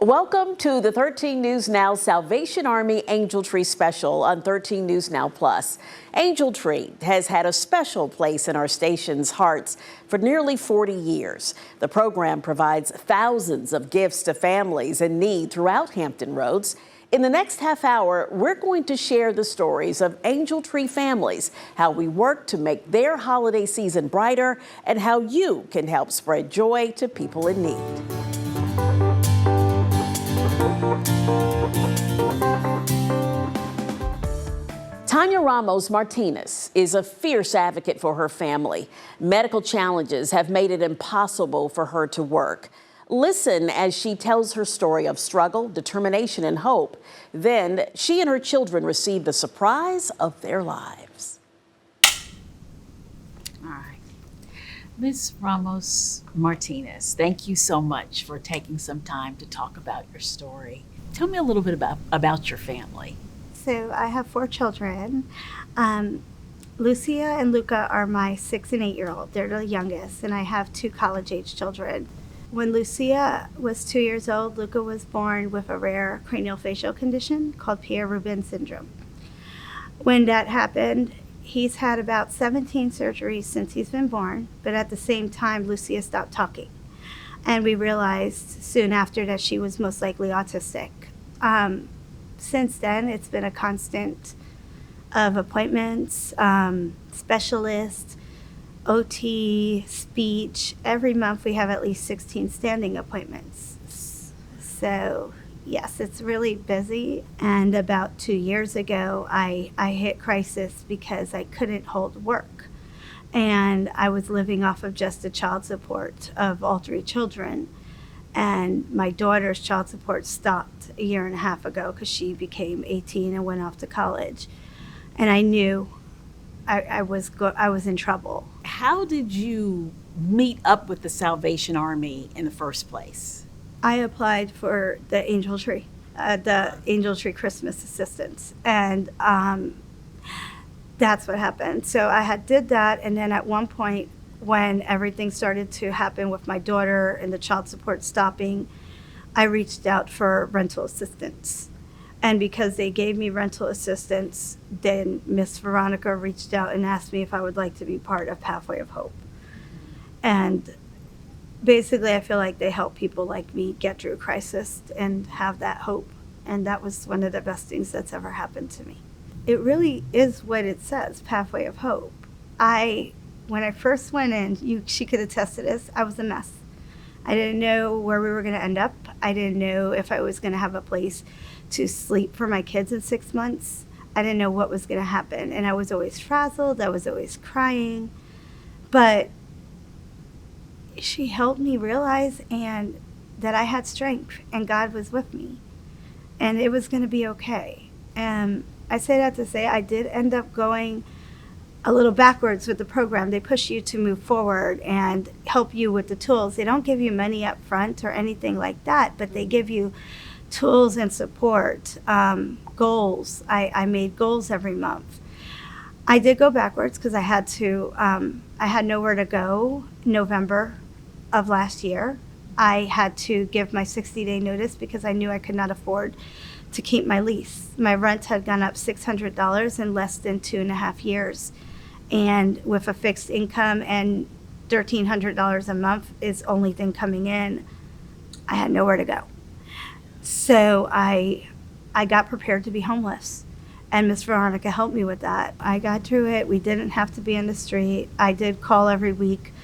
Welcome to the 13 News Now Salvation Army Angel Tree Special on 13 News Now Plus. Angel Tree has had a special place in our station's hearts for nearly 40 years. The program provides thousands of gifts to families in need throughout Hampton Roads. In the next half hour, we're going to share the stories of Angel Tree families, how we work to make their holiday season brighter, and how you can help spread joy to people in need. Tanya Ramos-Martinez is a fierce advocate for her family. Medical challenges have made it impossible for her to work. Listen as she tells her story of struggle, determination, and hope. Then she and her children receive the surprise of their lives. All right. Ms. Ramos-Martinez, thank you so much for taking some time to talk about your story. Tell me a little bit about your family. So I have 4 children. Lucia and Luca are my 6 and 8-year-old. They're the youngest, and I have 2 college-age children. When Lucia was 2 years old, Luca was born with a rare craniofacial condition called Pierre-Robin syndrome. When that happened, he's had about 17 surgeries since he's been born, but at the same time, Lucia stopped talking. And we realized soon after that she was most likely autistic. Since then, it's been a constant of appointments, specialists, OT, speech. Every month we have at least 16 standing appointments. So yes, it's really busy. And about 2 years ago, I hit crisis because I couldn't hold work. And I was living off of just the child support of all 3 children. And my daughter's child support stopped a year and a half ago because she became 18 and went off to college. And I knew I was in trouble. How did you meet up with the Salvation Army in the first place? I applied for the Angel Tree Christmas Assistance, and that's what happened. So I did that, and then at one point, when everything started to happen with my daughter and the child support stopping, I reached out for rental assistance. And because they gave me rental assistance, then Miss Veronica reached out and asked me if I would like to be part of Pathway of Hope. And basically, I feel like they help people like me get through crisis and have that hope. And that was one of the best things that's ever happened to me. It really is what it says, Pathway of Hope. When I first went in, she could attest to this, I was a mess. I didn't know where we were going to end up. I didn't know if I was going to have a place to sleep for my kids in 6 months. I didn't know what was going to happen. And I was always frazzled. I was always crying. But she helped me realize that I had strength and God was with me. And it was going to be okay. And I say that to say I did end up going a little backwards with the program. They push you to move forward and help you with the tools. They don't give you money up front or anything like that, but they give you tools and support, goals. I made goals every month. I did go backwards because I had nowhere to go November of last year. I had to give my 60-day notice because I knew I could not afford to keep my lease. My rent had gone up $600 in less than 2.5 years. And with a fixed income and $1,300 a month is the only thing coming in, I had nowhere to go. So I got prepared to be homeless. And Miss Veronica helped me with that. I got through it. We didn't have to be in the street. I did call every week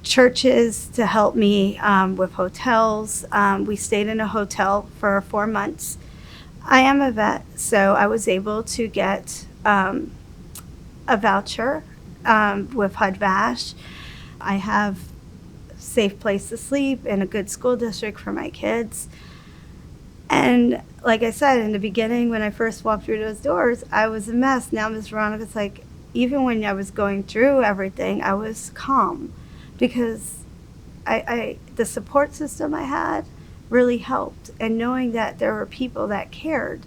churches to help me with hotels. We stayed in a hotel for 4 months. I am a vet, so I was able to get a voucher with HUD-VASH. I have a safe place to sleep and a good school district for my kids. And like I said, in the beginning, when I first walked through those doors, I was a mess. Now Ms. Veronica's like, even when I was going through everything, I was calm because the support system I had really helped. And knowing that there were people that cared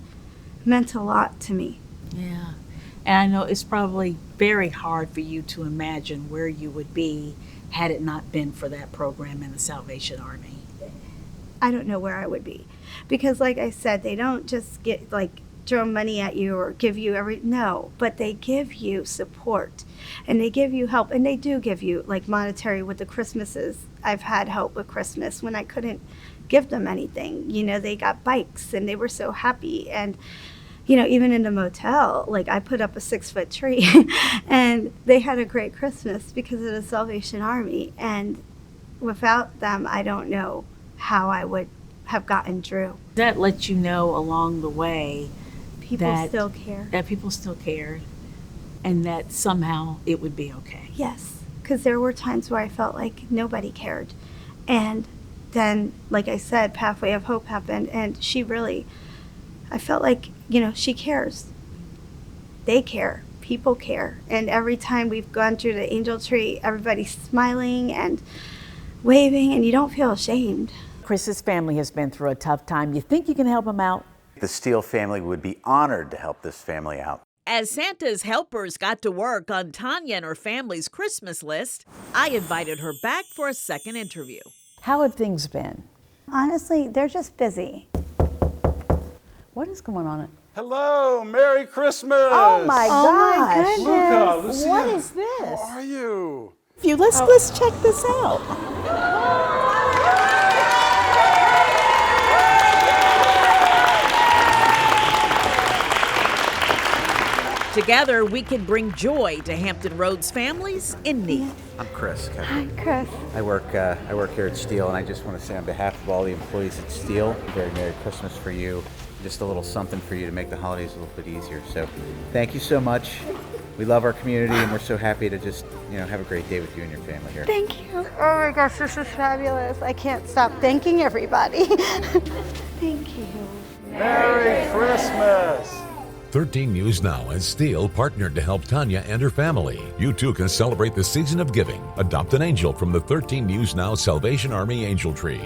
meant a lot to me. Yeah. And I know it's probably very hard for you to imagine where you would be had it not been for that program in the Salvation Army. I don't know where I would be. Because like I said, they don't just get like throw money at you or give you no, but they give you support and they give you help, and they do give you like monetary with the Christmases. I've had help with Christmas when I couldn't give them anything. You know, they got bikes and they were so happy. And you know, even in the motel, like I put up a 6-foot tree and they had a great Christmas because of the Salvation Army. And without them, I don't know how I would have gotten through. That lets you know along the way People still care. that people still cared, and that somehow it would be okay. Yes, because there were times where I felt like nobody cared. And then, like I said, Pathway of Hope happened, and I felt like, you know, she cares. They care. People care. And every time we've gone through the angel tree, everybody's smiling and waving, and you don't feel ashamed. Chris's family has been through a tough time. You think you can help them out? The Steele family would be honored to help this family out. As Santa's helpers got to work on Tanya and her family's Christmas list, I invited her back for a second interview. How have things been? Honestly, they're just busy. What is going on? Hello, Merry Christmas! Oh my gosh. Luca, Lucia, What is this? how are you? Let's check this out. Together, we can bring joy to Hampton Roads families in need. I'm Chris. Hi, Chris. I work here at Steele, and I just want to say on behalf of all the employees at Steele, a very Merry Christmas for you. Just a little something for you to make the holidays a little bit easier. So thank you so much. We love our community, and we're so happy to just, have a great day with you and your family here. Thank you. Oh my gosh, this is fabulous. I can't stop thanking everybody. Thank you. Merry Christmas! 13 News Now and Steele partnered to help Tanya and her family. You too can celebrate the season of giving. Adopt an angel from the 13 News Now Salvation Army Angel Tree.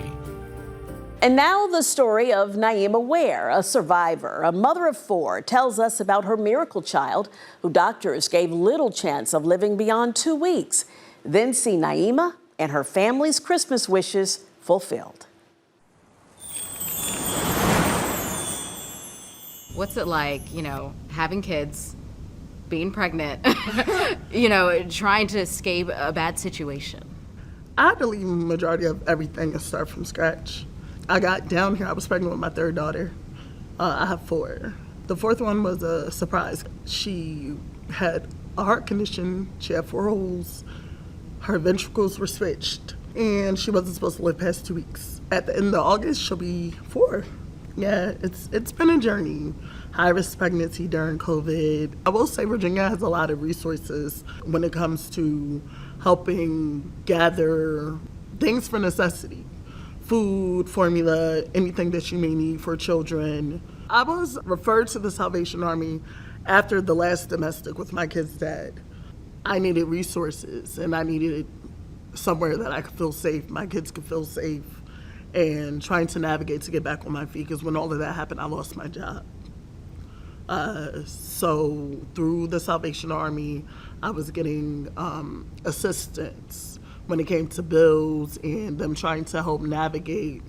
And now the story of Naima Ware, a survivor, a mother of 4, tells us about her miracle child who doctors gave little chance of living beyond 2 weeks. Then see Naima and her family's Christmas wishes fulfilled. What's it like, having kids, being pregnant, trying to escape a bad situation? I had to leave the majority of everything and start from scratch. I got down here, I was pregnant with my 3rd daughter. I have 4. The 4th one was a surprise. She had a heart condition, she had 4 holes, her ventricles were switched, and she wasn't supposed to live past 2 weeks. At the end of August, she'll be 4. Yeah, it's been a journey. High-risk pregnancy during COVID. I will say Virginia has a lot of resources when it comes to helping gather things for necessity. Food, formula, anything that you may need for children. I was referred to the Salvation Army after the last domestic with my kid's dad. I needed resources, and I needed somewhere that I could feel safe, my kids could feel safe, and trying to navigate to get back on my feet, because when all of that happened, I lost my job. So through the Salvation Army, I was getting assistance when it came to bills and them trying to help navigate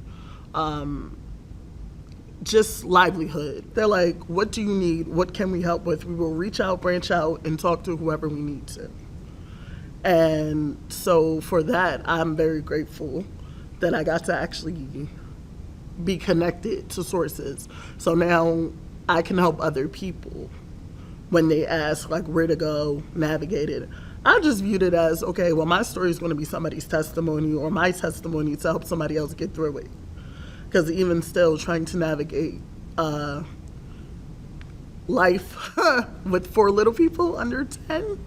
just livelihood. They're like, what do you need? What can we help with? We will reach out, branch out, and talk to whoever we need to. And so for that, I'm very grateful that I got to actually be connected to sources. So now I can help other people when they ask like where to go, navigate it. I just viewed it as, okay, well, my story is going to be somebody's testimony or my testimony to help somebody else get through it. Because even still trying to navigate life with 4 little people under 10,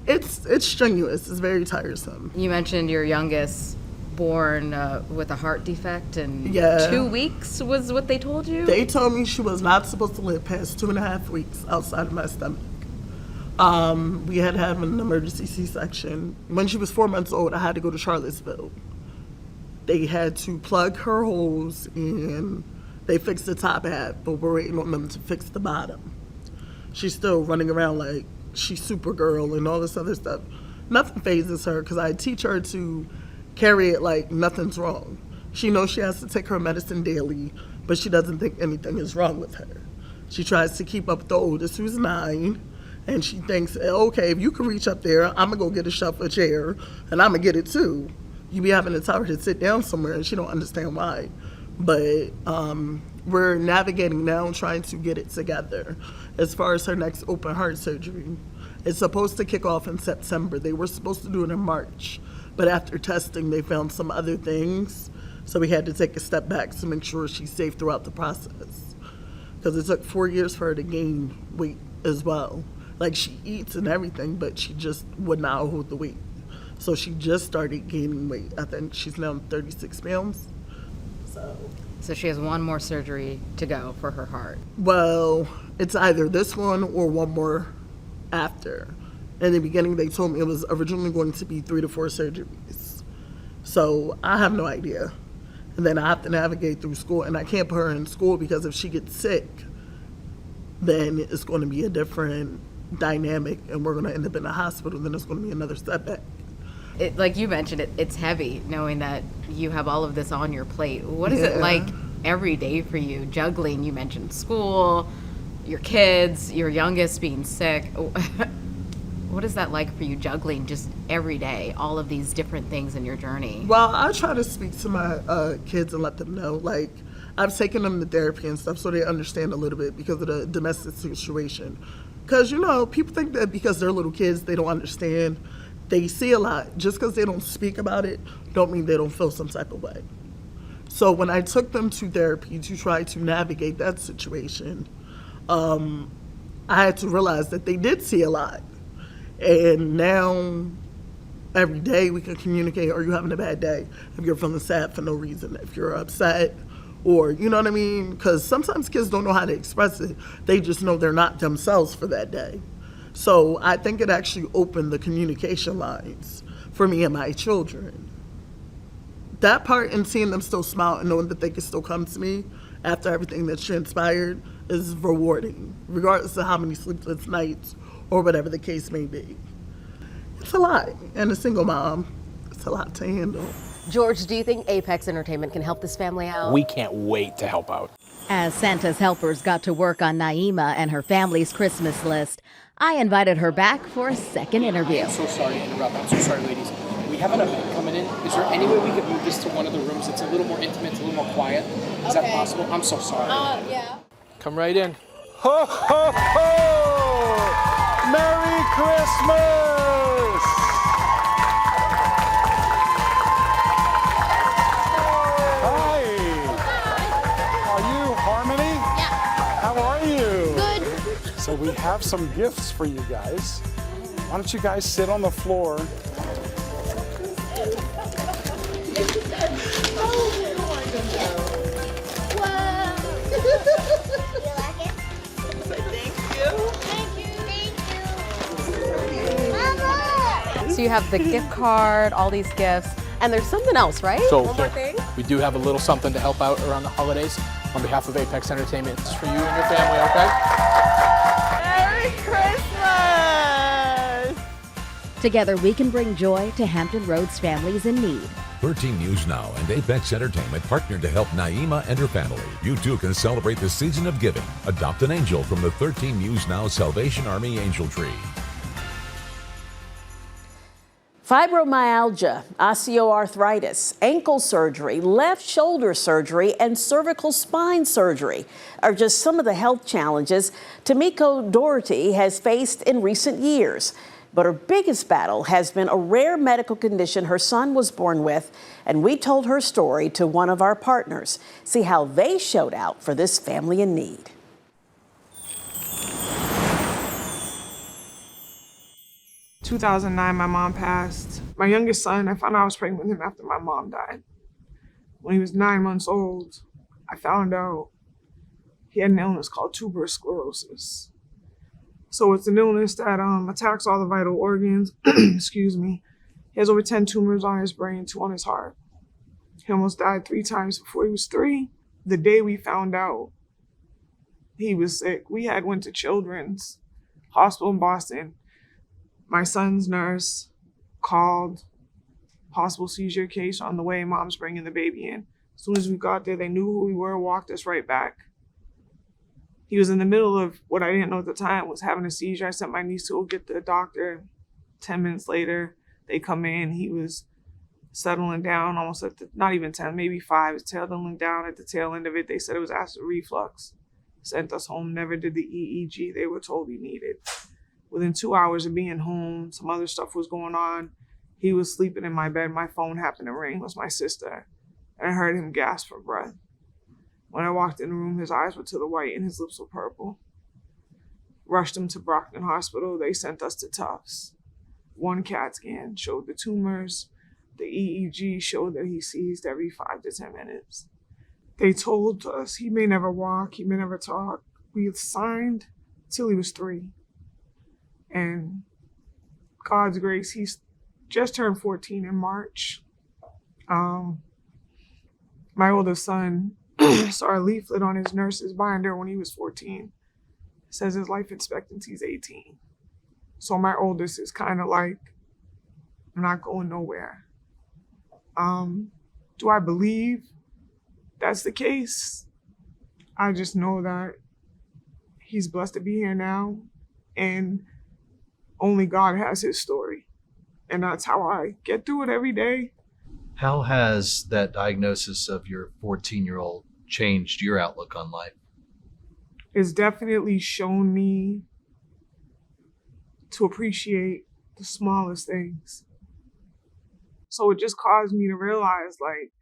it's strenuous, it's very tiresome. You mentioned your youngest born with a heart defect, and 2 weeks was what they told you? They told me she was not supposed to live past 2.5 weeks outside of my stomach. We had to have an emergency C-section. When she was 4 months old, I had to go to Charlottesville. They had to plug her holes, and they fixed the top half, but we're waiting on them to fix the bottom. She's still running around like she's Supergirl and all this other stuff. Nothing phases her, because I teach her to carry it like nothing's wrong. She knows she has to take her medicine daily, but she doesn't think anything is wrong with her. She tries to keep up with the oldest, who's 9, and she thinks, okay, if you can reach up there, I'm gonna go get a shuffle chair, and I'm gonna get it too. You be having to tell her to sit down somewhere, and she don't understand why. But we're navigating now, trying to get it together. As far as her next open heart surgery, it's supposed to kick off in September. They were supposed to do it in March, but after testing, they found some other things. So we had to take a step back to make sure she's safe throughout the process. Because it took 4 years for her to gain weight as well. Like, she eats and everything, but she just would not hold the weight. So she just started gaining weight. I think she's now 36 pounds. So she has one more surgery to go for her heart. Well, it's either this one or one more after. In the beginning, they told me it was originally going to be 3 to 4 surgeries. So I have no idea. And then I have to navigate through school, and I can't put her in school because if she gets sick, then it's going to be a different dynamic, and we're going to end up in the hospital, then it's going to be another setback. Like you mentioned, it's heavy knowing that you have all of this on your plate. What is it like every day for you, juggling? You mentioned school, your kids, your youngest being sick. What is that like for you, juggling just every day, all of these different things in your journey? Well, I try to speak to my kids and let them know, like, I've taken them to therapy and stuff so they understand a little bit because of the domestic situation. Because, you know, people think that because they're little kids, they don't understand. They see a lot. Just because they don't speak about it, don't mean they don't feel some type of way. So when I took them to therapy to try to navigate that situation, I had to realize that they did see a lot. And now, every day we can communicate, are you having a bad day? If you're feeling sad for no reason, if you're upset, or, you know what I mean? Because sometimes kids don't know how to express it. They just know they're not themselves for that day. So I think it actually opened the communication lines for me and my children. That part, and seeing them still smile and knowing that they can still come to me after everything that's transpired, is rewarding, regardless of how many sleepless nights or whatever the case may be. It's a lot, and a single mom, it's a lot to handle. George, do you think Apex Entertainment can help this family out? We can't wait to help out. As Santa's helpers got to work on Naima and her family's Christmas list, I invited her back for a second interview. I'm so sorry to interrupt. I'm so sorry, ladies. We have an event coming in. Is there any way we could move this to one of the rooms? It's a little more intimate, it's a little more quiet. Is that possible? I'm so sorry. Yeah. Come right in. Ho, ho, ho! Merry Christmas! Hi! Are you Harmony? Yeah. How are you? Good. So we have some gifts for you guys. Why don't you guys sit on the floor? So you have the gift card, all these gifts, and there's something else, right? So One more thing? we do have a little something to help out around the holidays on behalf of Apex Entertainment. It's for you and your family, okay? Merry Christmas! Together we can bring joy to Hampton Roads families in need. 13 News Now and Apex Entertainment partnered to help Naima and her family. You too can celebrate the season of giving. Adopt an angel from the 13 News Now Salvation Army Angel Tree. Fibromyalgia, osteoarthritis, ankle surgery, left shoulder surgery, and cervical spine surgery are just some of the health challenges Tamiko Doherty has faced in recent years. But her biggest battle has been a rare medical condition her son was born with, and we told her story to one of our partners. See how they showed out for this family in need. In 2009, my mom passed. My youngest son, I found out I was pregnant with him after my mom died. When he was 9 months old, I found out he had an illness called tuberous sclerosis. So it's an illness that attacks all the vital organs. Excuse me. He has over 10 tumors on his brain, 2 on his heart. He almost died 3 times before he was 3. The day we found out he was sick, we had went to Children's Hospital in Boston. My son's nurse called, possible seizure case on the way, mom's bringing the baby in. As soon as we got there, they knew who we were, walked us right back. He was in the middle of what I didn't know at the time was having a seizure. I sent my niece to go get the doctor. 10 minutes later, they come in. He was settling down almost at not even 10, maybe 5. His settling down at the tail end of it. They said it was acid reflux. Sent us home, never did the EEG they were told he needed. Within 2 hours of being home, some other stuff was going on. He was sleeping in my bed. My phone happened to ring. It was my sister. And I heard him gasp for breath. When I walked in the room, his eyes were to the white and his lips were purple. Rushed him to Brockton Hospital. They sent us to Tufts. 1 CAT scan showed the tumors. The EEG showed that he seized every 5 to 10 minutes. They told us he may never walk, he may never talk. We had signed till he was 3. And God's grace, he's just turned 14 in March. My oldest son saw a leaflet on his nurse's binder when he was 14. It says his life expectancy is 18. So my oldest is kind of like, I'm not going nowhere. Do I believe that's the case? I just know that he's blessed to be here now, and only God has his story. And that's how I get through it every day. How has that diagnosis of your 14-year-old changed your outlook on life? It's definitely shown me to appreciate the smallest things. So it just caused me to realize, like,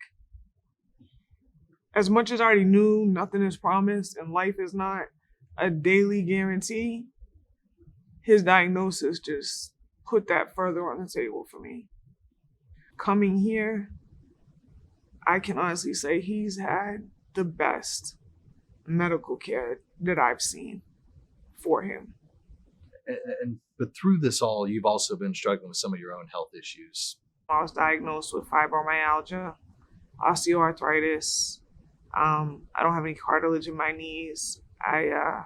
as much as I already knew nothing is promised and life is not a daily guarantee, his diagnosis just put that further on the table for me. Coming here, I can honestly say he's had the best medical care that I've seen for him. But through this all, you've also been struggling with some of your own health issues. I was diagnosed with fibromyalgia, osteoarthritis. I don't have any cartilage in my knees. I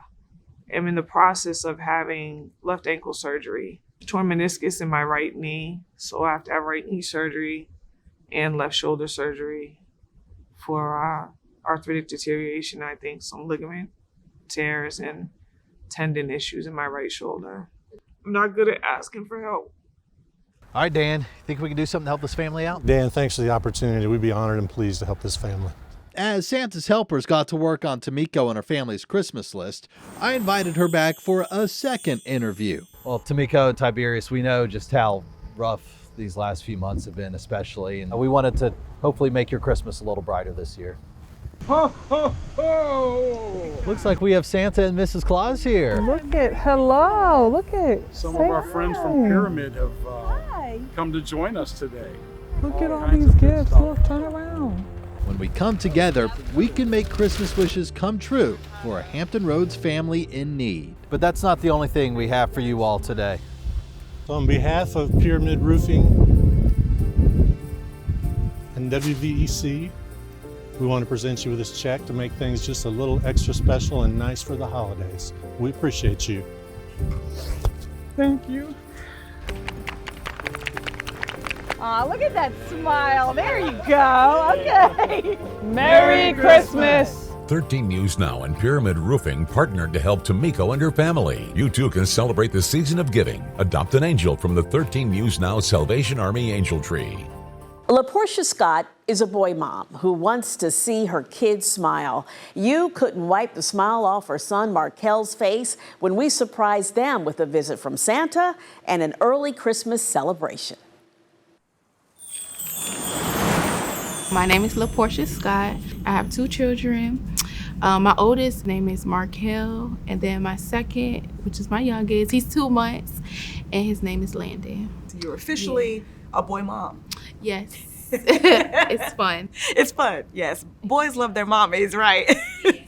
am in the process of having left ankle surgery, torn meniscus in my right knee. So I have to have right knee surgery and left shoulder surgery for arthritic deterioration. I think some ligament tears and tendon issues in my right shoulder. I'm not good at asking for help. All right, Dan, think we can do something to help this family out? Dan, thanks for the opportunity. We'd be honored and pleased to help this family. As Santa's helpers got to work on Tamiko and her family's Christmas list, I invited her back for a second interview. Well, Tamiko and Tiberius, we know just how rough these last few months have been, especially, and we wanted to hopefully make your Christmas a little brighter this year. Ho, ho, ho! Looks like we have Santa and Mrs. Claus here. Look at, hello, look at. Some of our friends from Pyramid have come to join us today. Look at all these gifts, look, turn around. When we come together, we can make Christmas wishes come true for a Hampton Roads family in need. But that's not the only thing we have for you all today. So on behalf of Pyramid Roofing and WVEC, we want to present you with this check to make things just a little extra special and nice for the holidays. We appreciate you. Thank you. Aw, look at that smile. There you go. Okay. Merry Christmas. 13 News Now and Pyramid Roofing partnered to help Tamiko and her family. You too can celebrate the season of giving. Adopt an angel from the 13 News Now Salvation Army Angel Tree. Porcia Scott is a boy mom who wants to see her kids smile. You couldn't wipe the smile off her son Markel's face when we surprised them with a visit from Santa and an early Christmas celebration. My name is Porcia Scott. I have 2 children. My oldest name is Markel, and then my second, which is my youngest, he's 2 months, and his name is Landon. You're officially a boy mom. Yes. It's fun. It's fun, yes. Boys love their mommies, right?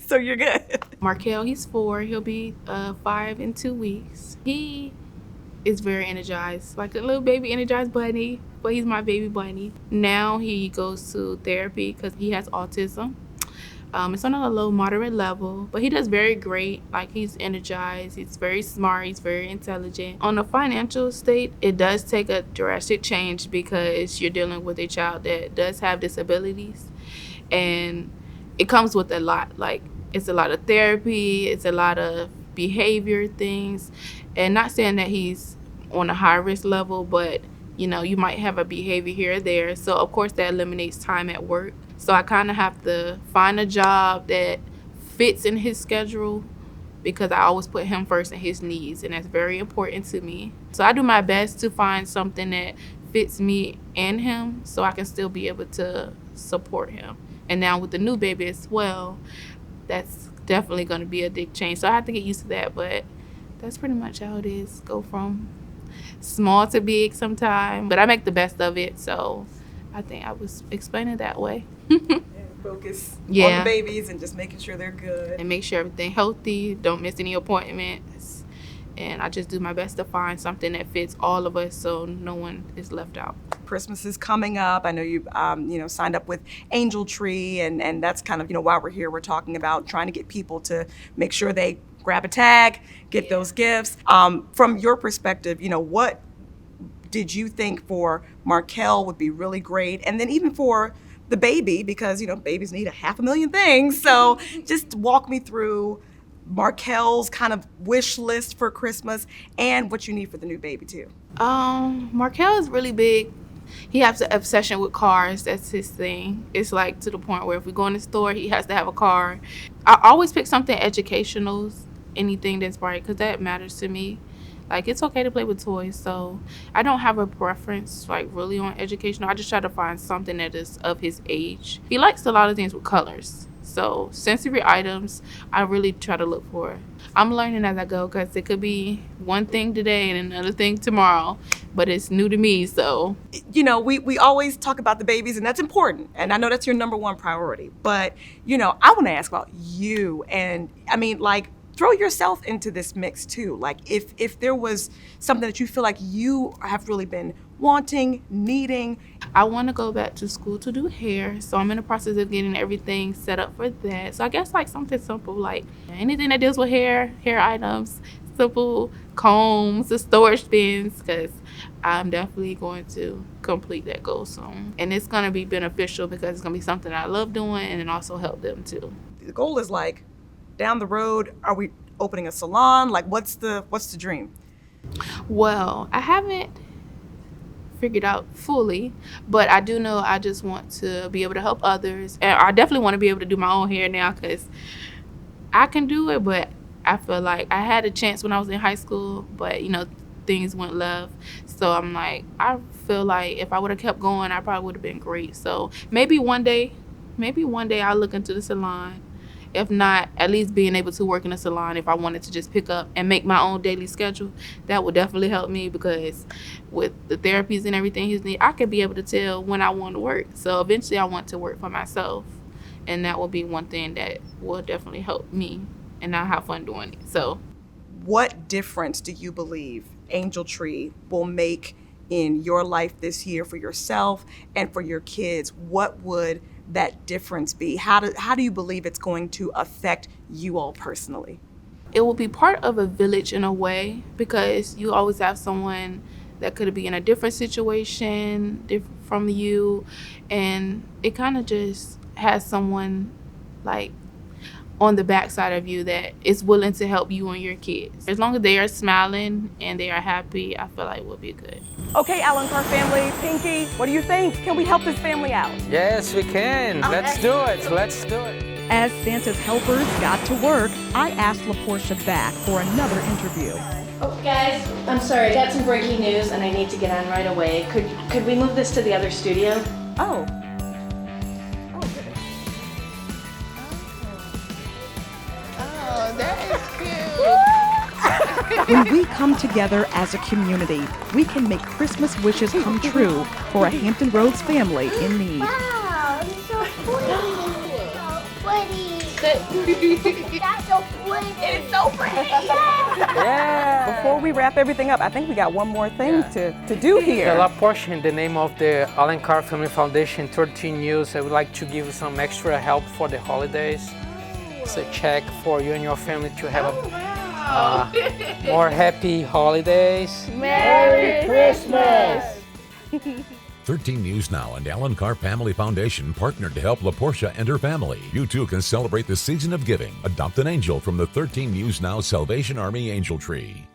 So you're good. Markel, he's 4. He'll be 5 in 2 weeks. He is very energized, like a little baby energized bunny, but he's my baby bunny. Now he goes to therapy because he has autism. It's on a low moderate level, but he does very great. Like, he's energized, he's very smart, he's very intelligent. On the financial state, it does take a drastic change because you're dealing with a child that does have disabilities. And it comes with a lot. Like, it's a lot of therapy, it's a lot of behavior things. And not saying that he's on a high risk level, but you know, you might have a behavior here or there. So of course that eliminates time at work. So I kind of have to find a job that fits in his schedule, because I always put him first and his needs, and that's very important to me. So I do my best to find something that fits me and him so I can still be able to support him. And now with the new baby as well, that's definitely going to be a big change. So I have to get used to that, but that's pretty much how it is. Go from small to big sometime, but I make the best of it. So I think I was explaining that way. Focus on Yeah. the babies and just making sure they're good. And make sure everything healthy, don't miss any appointments. And I just do my best to find something that fits all of us so no one is left out. Christmas is coming up. I know you signed up with Angel Tree, and that's kind of, why we're here. We're talking about trying to get people to make sure they grab a tag, get those gifts. From your perspective, what did you think for Markel would be really great? And then even for the baby, because, babies need 500,000 things. So just walk me through Markel's kind of wish list for Christmas and what you need for the new baby too. Markel is really big. He has an obsession with cars. That's his thing. It's like to the point where if we go in the store, he has to have a car. I always pick something educational, anything that's bright, because that matters to me. Like, it's okay to play with toys, so I don't have a preference, like, really on educational. I just try to find something that is of his age. He likes a lot of things with colors, so sensory items, I really try to look for. I'm learning as I go, because it could be one thing today and another thing tomorrow, but it's new to me, so. We always talk about the babies, and that's important, and I know that's your number one priority, but, I want to ask about you, and, throw yourself into this mix too. Like, if there was something that you feel like you have really been wanting, needing. I want to go back to school to do hair, so I'm in the process of getting everything set up for that. So I guess like something simple, like anything that deals with hair items, simple combs, the storage bins, because I'm definitely going to complete that goal soon. And it's going to be beneficial because it's going to be something I love doing and it also help them too. The goal is like, down the road, are we opening a salon? Like, what's the dream? Well, I haven't figured out fully, but I do know I just want to be able to help others. And I definitely want to be able to do my own hair now, because I can do it, but I feel like I had a chance when I was in high school, but things went left. So I'm like, I feel like if I would have kept going, I probably would have been great. So maybe one day I'll look into the salon. If not, at least being able to work in a salon, if I wanted to just pick up and make my own daily schedule, that would definitely help me, because with the therapies and everything he's need, I could be able to tell when I want to work. So eventually I want to work for myself, and that will be one thing that will definitely help me, and I'll have fun doing it. So, what difference do you believe Angel Tree will make in your life this year for yourself and for your kids? What would that difference be? How do you believe it's going to affect you all personally? It will be part of a village in a way, because you always have someone that could be in a different situation, different from you, and it kind of just has someone like on the backside of you that is willing to help you and your kids. As long as they are smiling and they are happy, I feel like we'll be good. Okay, Alan Carr family, Pinky, what do you think? Can we help this family out? Yes, we can. Let's do it. Let's do it. As Santa's helpers got to work, I asked Porcia back for another interview. Oh, guys, I'm sorry. I got some breaking news and I need to get on right away. Could we move this to the other studio? Oh. When we come together as a community, we can make Christmas wishes come true for a Hampton Roads family in need. Wow, it's so pretty. That's so pretty. It's so pretty. Yeah. Before we wrap everything up, I think we got one more thing to do here. La Porcia, in the name of the Alan Carr Family Foundation 13 News, I would like to give some extra help for the holidays. It's a check for you and your family to have more happy holidays. Merry Christmas! 13 News Now and Alan Carr Family Foundation partnered to help Porcia and her family. You too can celebrate the season of giving. Adopt an angel from the 13 News Now Salvation Army Angel Tree.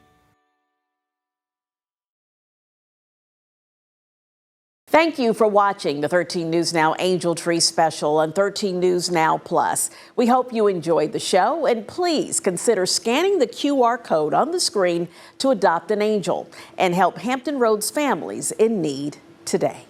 Thank you for watching the 13 News Now Angel Tree special on 13 News Now Plus. We hope you enjoyed the show, and please consider scanning the QR code on the screen to adopt an angel and help Hampton Roads families in need today.